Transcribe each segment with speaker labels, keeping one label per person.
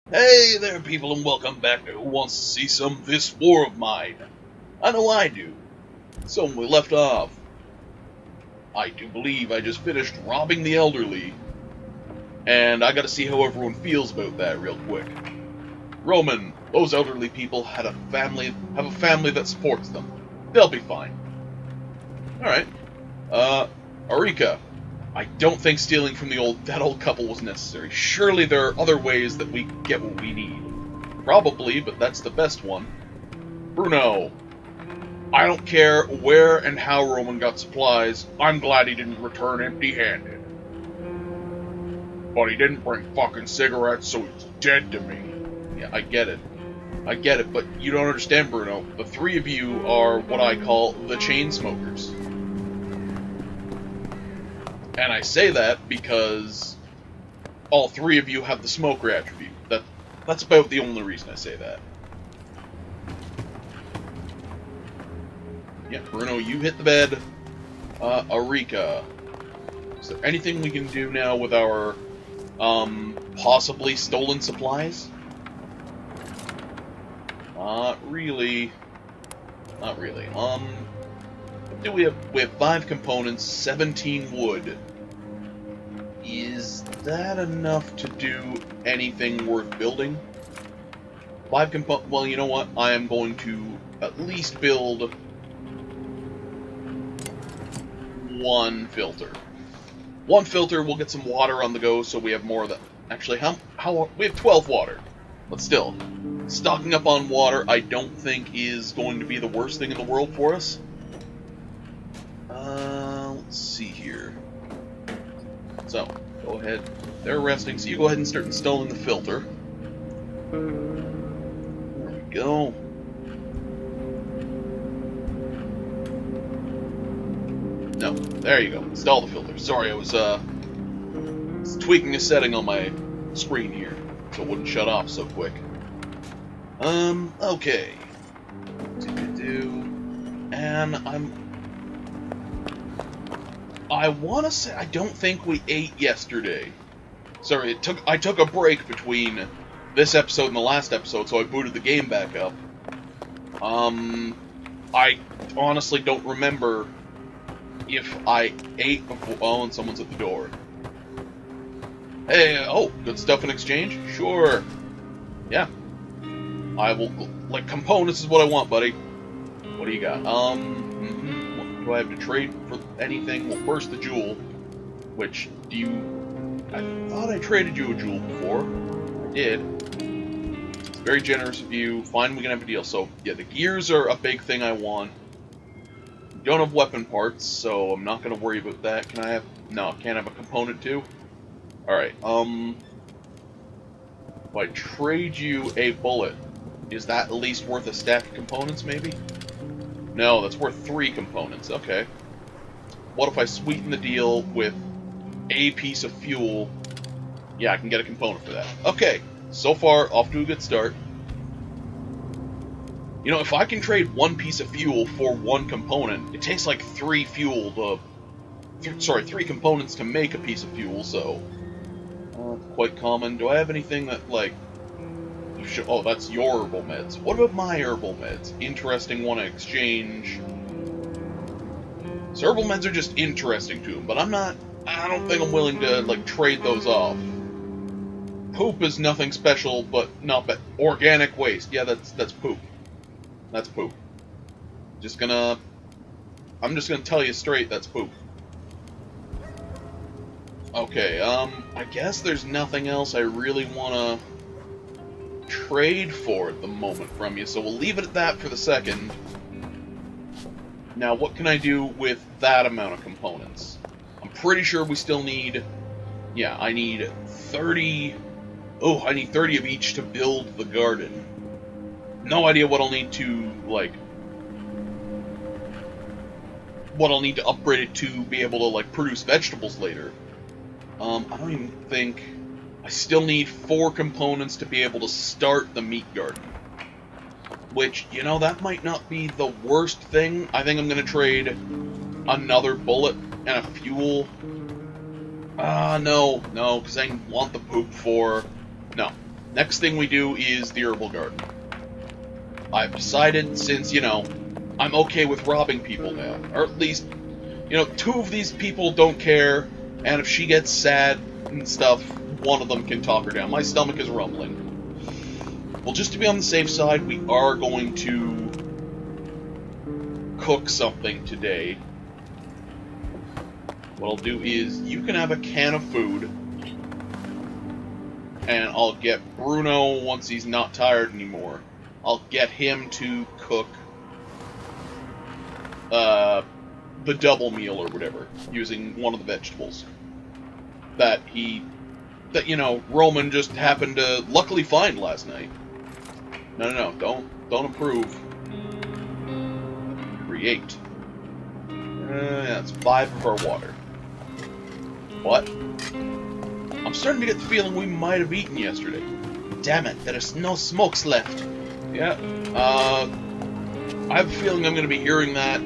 Speaker 1: Hey there, people, and welcome back to Who Wants to See Some This War of Mine. I know I do. So when we left off, I do believe I just finished robbing the elderly, and I gotta see how everyone feels about that real quick. Roman, those elderly people have a family that supports them. They'll be fine. Alright. Arika, I don't think stealing from that old couple was necessary. Surely there are other ways that we get what we need. Probably, but that's the best one. Bruno, I don't care where and how Roman got supplies. I'm glad he didn't return empty-handed. But he didn't bring fucking cigarettes, so he's dead to me. Yeah, I get it, but you don't understand, Bruno. The three of you are what I call the chain smokers. And I say that because all three of you have the smoker attribute. That's about the only reason I say that. Yeah, Bruno, you hit the bed. Arika, is there anything we can do now with our, possibly stolen supplies? Not really. Not really. What do we have? We have 5 components, 17 wood. Is that enough to do anything worth building? 5 components. Well, you know what? I am going to at least build 1 filter. 1 filter, we'll get some water on the go, so we have more of that. Actually, how we have 12 water, but still, stocking up on water, I don't think is going to be the worst thing in the world for us. Let's see here. So, go ahead. They're resting, so you go ahead and start installing the filter. There we go. No, there you go. Install the filter. Sorry, I was tweaking a setting on my screen here, so it wouldn't shut off so quick. Okay. And I want to say, I don't think we ate yesterday. Sorry, I took a break between this episode and the last episode, so I booted the game back up. I honestly don't remember if I ate before. Oh, and someone's at the door. Hey, oh, good stuff in exchange? Sure. Yeah. I will, like, components is what I want, buddy. What do you got? Do I have to trade for anything? Well, first the jewel, which I thought I traded you a jewel before. I did. It's very generous of you. Fine, we can have a deal. So, yeah, the gears are a big thing I want. Don't have weapon parts, so I'm not going to worry about that. Can I have... No, can't have a component too? Alright, if I trade you a bullet, is that at least worth a stack of components, maybe? No, that's worth 3 components. Okay. What if I sweeten the deal with a piece of fuel? Yeah, I can get a component for that. Okay, so far, off to a good start. You know, if I can trade 1 piece of fuel for 1 component, it takes like 3 components to make a piece of fuel, so... quite common. Do I have anything that, like... Oh, that's your herbal meds. What about my herbal meds? Interesting, want to exchange. So herbal meds are just interesting to him, but I don't think I'm willing to, like, trade those off. Poop is nothing special, but not bad. Organic waste. Yeah, that's poop. That's poop. I'm just gonna tell you straight, that's poop. Okay, I guess there's nothing else I really wanna trade for at the moment from you, so we'll leave it at that for the second. Now, what can I do with that amount of components? I'm pretty sure we still need... Yeah, I need 30... Oh, I need 30 of each to build the garden. No idea what I'll need to, like... What I'll need to upgrade it to be able to, like, produce vegetables later. I don't even think... I still need 4 components to be able to start the meat garden. Which, you know, that might not be the worst thing. I think I'm going to trade another bullet and a fuel. No, because I want the poop for... No, Next thing we do is the herbal garden. I've decided, since, you know, I'm okay with robbing people now, or at least, you know, 2 of these people don't care, and if she gets sad and stuff, one of them can talk her down. My stomach is rumbling. Well, just to be on the safe side, we are going to cook something today. What I'll do is, you can have a can of food, and I'll get Bruno, once he's not tired anymore, I'll get him to cook the double meal or whatever, using one of the vegetables that you know, Roman just happened to luckily find last night. No, don't approve. Create. That's 5 of our water. What? I'm starting to get the feeling we might have eaten yesterday. Damn it, there's no smokes left. Yeah, I have a feeling I'm going to be hearing that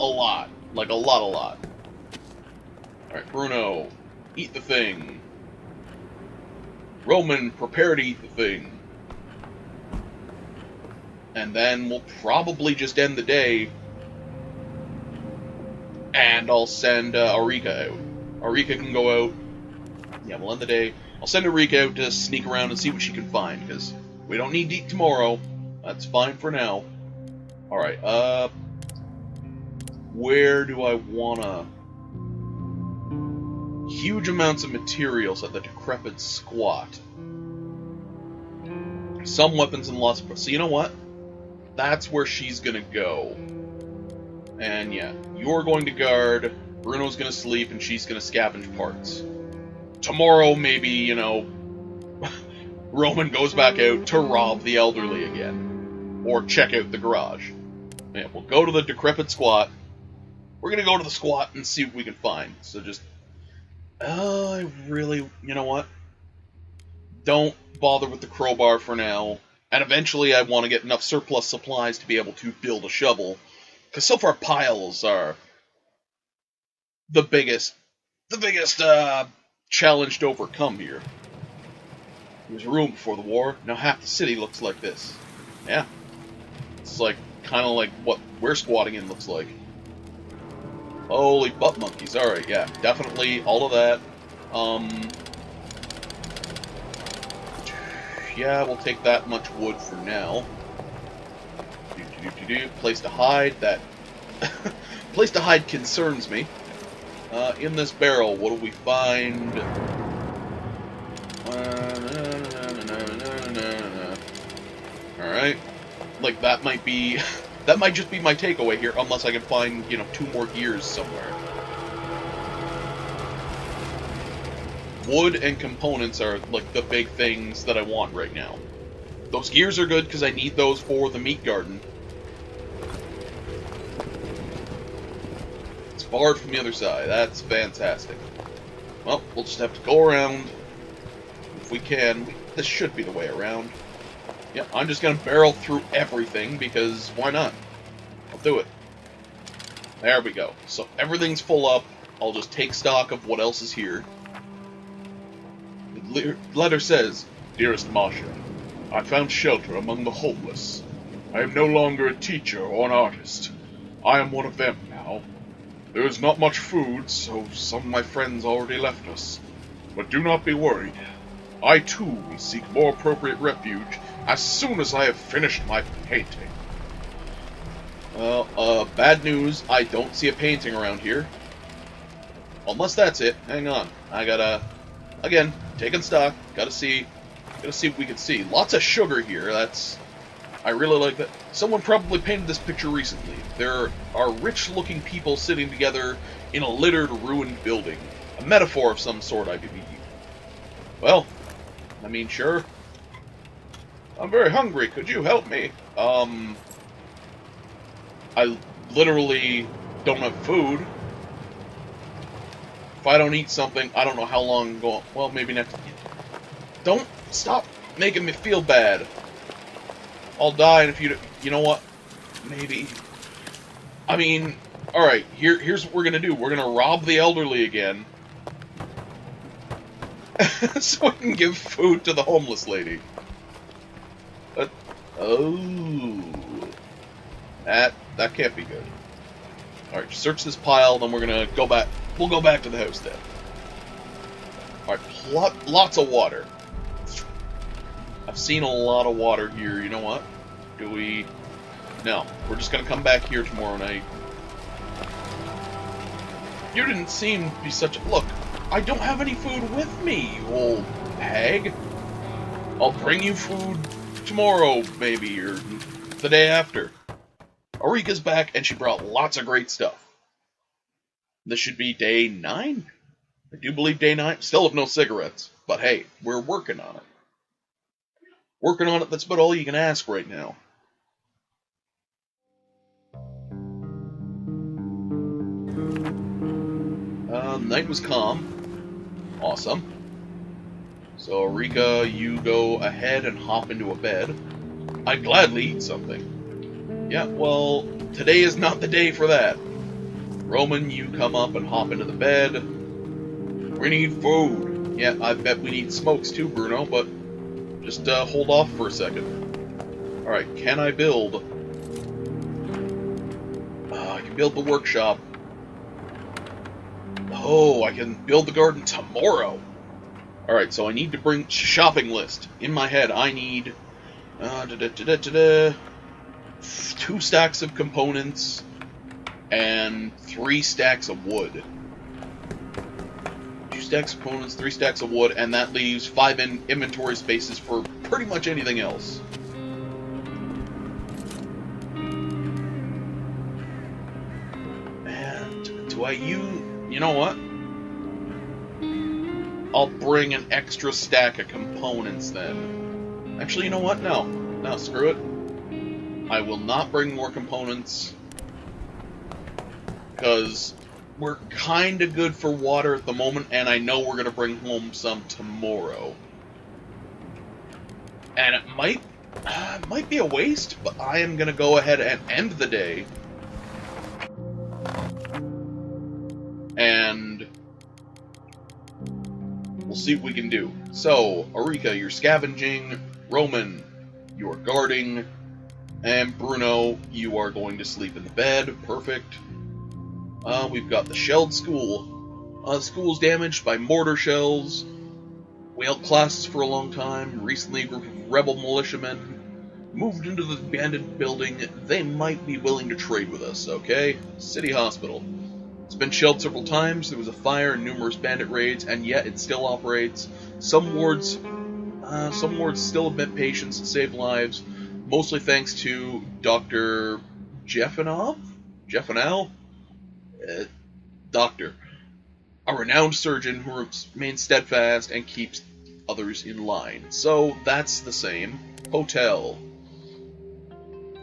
Speaker 1: a lot. Like, a lot. Alright, Bruno, eat the thing. Roman, prepare to eat the thing. And then we'll probably just end the day, and I'll send Arika out. Arika can go out. Yeah, we'll end the day. I'll send Arika out to sneak around and see what she can find, because we don't need to eat tomorrow. That's fine for now. Alright, where do I wanna... Huge amounts of materials at the decrepit squat. Some weapons and lots of... So you know what? That's where she's gonna go. And yeah, you're going to guard, Bruno's gonna sleep, and she's gonna scavenge parts. Tomorrow, maybe, you know, Roman goes back out to rob the elderly again. Or check out the garage. Yeah, we'll go to the decrepit squat. We're gonna go to the squat and see what we can find. So just... I really... You know what? Don't bother with the crowbar for now. And eventually I want to get enough surplus supplies to be able to build a shovel. Because so far piles are the biggest challenge to overcome here. There was room before the war. Now half the city looks like this. Yeah. It's like, kind of like what we're squatting in looks like. Holy butt monkeys. Alright, yeah. Definitely all of that. Yeah, we'll take that much wood for now. Place to hide. That place to hide concerns me. In this barrel, what do we find? Alright. Like, that might be... that might just be my takeaway here, unless I can find, you know, 2 more gears somewhere. Wood and components are, like, the big things that I want right now. Those gears are good, because I need those for the meat garden. It's barred from the other side. That's fantastic. Well, we'll just have to go around. If we can. This should be the way around. Yeah, I'm just going to barrel through everything, because why not? I'll do it. There we go. So everything's full up. I'll just take stock of what else is here. The letter says, "Dearest Marcia, I found shelter among the homeless. I am no longer a teacher or an artist. I am one of them now. There is not much food, so some of my friends already left us. But do not be worried. I too will seek more appropriate refuge as soon as I have finished my painting." Well, bad news, I don't see a painting around here. Unless that's it. Hang on. I gotta... Again, taking stock. Gotta see what we can see. Lots of sugar here. I really like that. Someone probably painted this picture recently. There are rich-looking people sitting together in a littered, ruined building. A metaphor of some sort, I believe. Well, I mean, sure. I'm very hungry. Could you help me? I literally don't have food. If I don't eat something, I don't know how long I'm going. Well, maybe next. Don't stop making me feel bad. I'll die, and if you know what? Maybe. I mean, all right. Here's what we're gonna do. We're gonna rob the elderly again. so we can give food to the homeless lady. But, oh, that can't be good. All right, search this pile, then we're gonna go back. We'll go back to the house then. All right, lots of water. I've seen a lot of water here. You know what? Do we? No, we're just gonna come back here tomorrow night. You didn't seem to be such a... Look, I don't have any food with me, you old hag. I'll bring you food tomorrow, maybe, or the day after. Arika's back, and she brought lots of great stuff. This should be day 9? I do believe day 9. Still have no cigarettes, but hey, we're working on it. Working on it, that's about all you can ask right now. Night was calm. Awesome. So, Arika, you go ahead and hop into a bed. I'd gladly eat something. Yeah, well, today is not the day for that. Roman, you come up and hop into the bed. We need food. Yeah, I bet we need smokes too, Bruno, but just hold off for a second. Alright, can I build? I can build the workshop. Oh, I can build the garden tomorrow. Alright, so I need to bring shopping list. In my head, I need 2 stacks of components and 3 stacks of wood. 2 stacks of components, 3 stacks of wood, and that leaves 5 inventory spaces for pretty much anything else. And do I use... You know what? I'll bring an extra stack of components then. Actually, you know what? No. No, screw it. I will not bring more components. Because we're kind of good for water at the moment, and I know we're going to bring home some tomorrow. And it might be a waste, but I am going to go ahead and end the day. And we'll see what we can do. So, Arika, you're scavenging. Roman, you are guarding. And Bruno, you are going to sleep in the bed. Perfect. We've got the shelled school. The school's damaged by mortar shells. We held classes for a long time. Recently, a group of rebel militiamen moved into the abandoned building. They might be willing to trade with us, okay? City Hospital. It's been shelled several times. There was a fire and numerous bandit raids, and yet it still operates. Some wards still admit patients and save lives, mostly thanks to Dr. Jeffanow? Doctor. A renowned surgeon who remains steadfast and keeps others in line. So, that's the same. Hotel.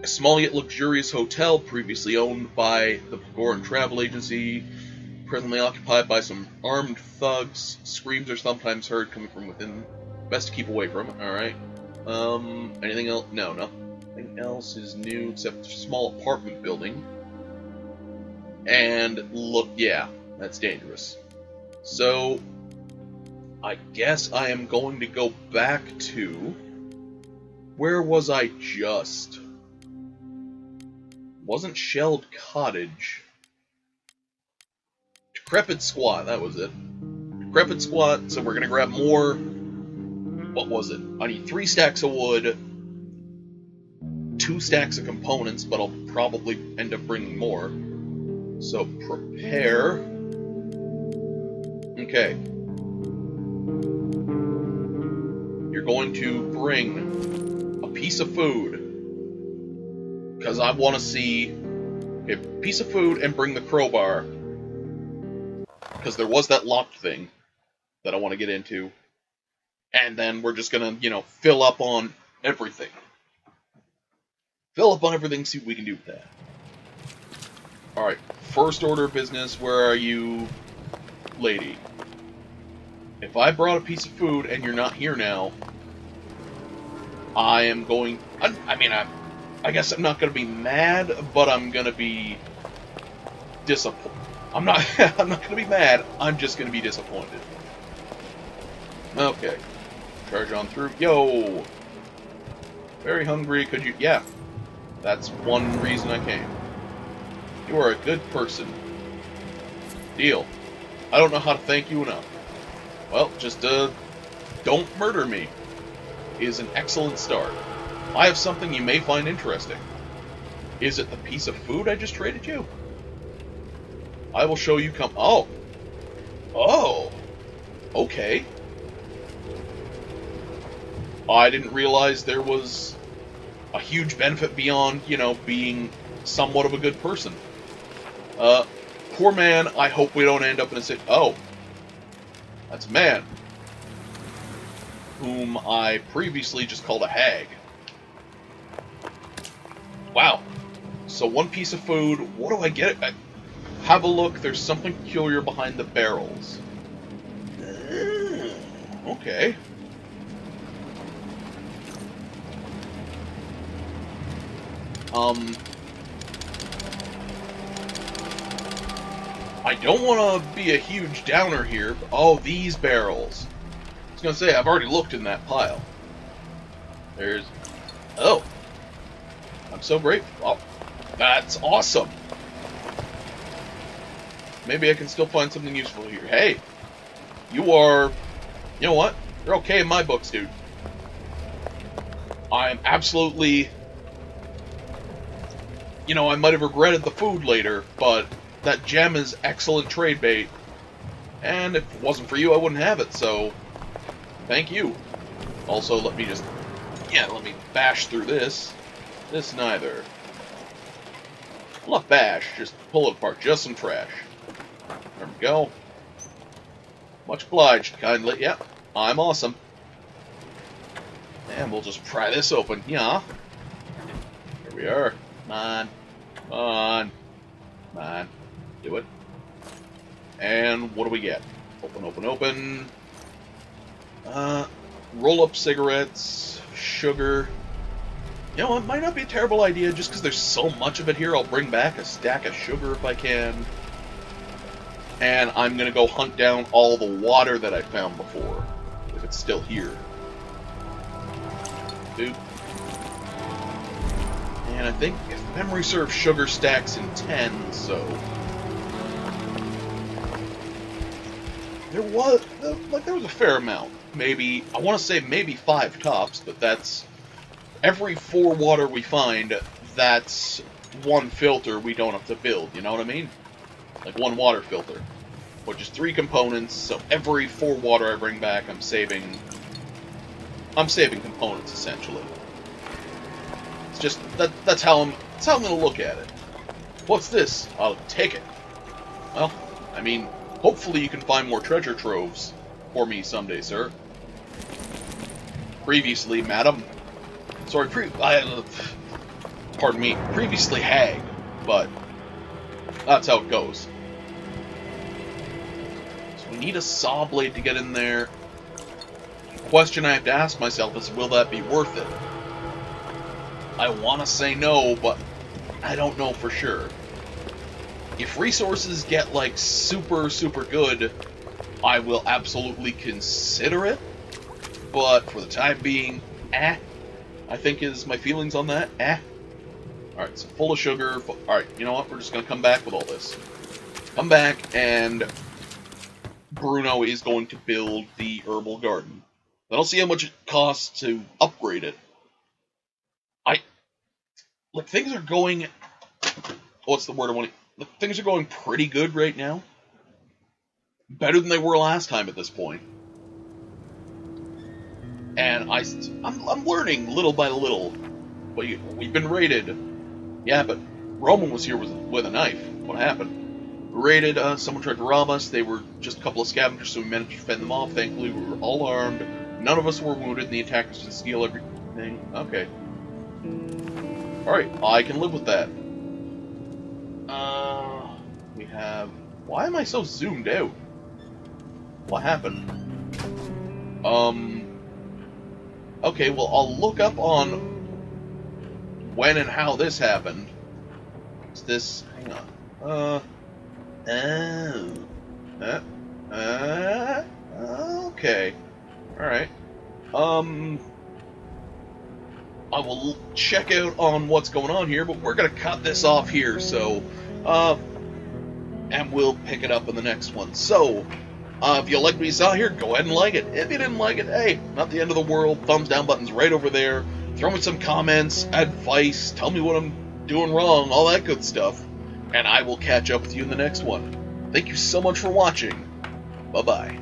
Speaker 1: A small yet luxurious hotel previously owned by the Pagoran Travel Agency, presently occupied by some armed thugs. Screams are sometimes heard coming from within. Best to keep away from it, alright. Anything else? No, nothing else is new except a small apartment building. And look, yeah, that's dangerous. So, I guess I am going to go back to... Where was I just? Wasn't Shelled Cottage. Decrepit Squat, that was it. Decrepit Squat, so we're gonna grab more. What was it? I need 3 stacks of wood, 2 stacks of components, but I'll probably end up bringing more. So, prepare. Okay. You're going to bring a piece of food. Because I want to see a piece of food and bring the crowbar. Because there was that locked thing that I want to get into. And then we're just going to, fill up on everything. Fill up on everything, see what we can do with that. Alright, first order of business, where are you, lady? If I brought a piece of food and you're not here now, I am going... I guess I'm not going to be mad, but I'm going to be disappointed. I'm not going to be mad, I'm just going to be disappointed. Okay. Charge on through. Yo! Very hungry, could you... Yeah. That's one reason I came. You are a good person. Deal. I don't know how to thank you enough. Well, just, don't murder me. Is an excellent start. I have something you may find interesting. Is it the piece of food I just traded you? I will show you come... Oh! Oh! Okay. I didn't realize there was a huge benefit beyond, you know, being somewhat of a good person. Poor man, I hope we don't end up in a situation... Oh. That's a man. Whom I previously just called a hag. Wow. So one piece of food, what do I get? Have a look, there's something peculiar behind the barrels. Okay. I don't want to be a huge downer here, but, oh, these barrels. I was going to say, I've already looked in that pile. There's... Oh. I'm so grateful. Oh, that's awesome. Maybe I can still find something useful here. Hey, you are... You know what? You're okay in my books, dude. I'm absolutely... You know, I might have regretted the food later, but that gem is excellent trade bait. And if it wasn't for you, I wouldn't have it, so... Thank you. Also, let me just... Yeah, let me bash through this. This neither. Well, not bash, just pull it apart. Just some trash. There we go. Much obliged, kindly. Yep, I'm awesome. And we'll just pry this open. Yeah. Here we are. Come on. Come on. Come on. Do it. And what do we get? Open, open, open. Roll-up cigarettes. Sugar. You know, it might not be a terrible idea just because there's so much of it here. I'll bring back a stack of sugar if I can. And I'm going to go hunt down all the water that I found before. If it's still here. Boop. And I think, if memory serves, sugar stacks in 10, so... There was a fair amount. Maybe, I want to say maybe 5 tops, but that's... Every 4 water we find, that's 1 filter we don't have to build, you know what I mean? Like 1 water filter. Which is 3 components, so every 4 water I bring back, I'm saving components, essentially. It's just, that's how I'm gonna look at it. What's this? I'll take it. Well, I mean, hopefully you can find more treasure troves for me someday, sir. Previously, madam. Sorry, pardon me, previously hag, but that's how it goes. So we need a saw blade to get in there. The question I have to ask myself is, will that be worth it? I want to say no, but I don't know for sure. If resources get, like, super, super good, I will absolutely consider it. But for the time being, I think is my feelings on that. Alright, so full of sugar. Alright, you know what? We're just going to come back with all this. Come back, and Bruno is going to build the herbal garden. I don't see how much it costs to upgrade it. Like, things are going... What's the word I want to... Things are going pretty good right now. Better than they were last time at this point. And I'm learning little by little. We've been raided. Yeah, but Roman was here with a knife. What happened? We raided, someone tried to rob us. They were just a couple of scavengers, so we managed to fend them off. Thankfully, we were all armed. None of us were wounded, and the attackers didn't steal everything. Okay. Alright, I can live with that. We have... Why am I so zoomed out? What happened? Okay, well, I'll look up on when and how this happened. Is this... Hang on. Okay. Alright. I will check out on what's going on here, but we're going to cut this off here, so, and we'll pick it up in the next one. So, if you like what you saw here, go ahead and like it. If you didn't like it, hey, not the end of the world. Thumbs down button's right over there. Throw me some comments, advice, tell me what I'm doing wrong, all that good stuff, and I will catch up with you in the next one. Thank you so much for watching. Bye-bye.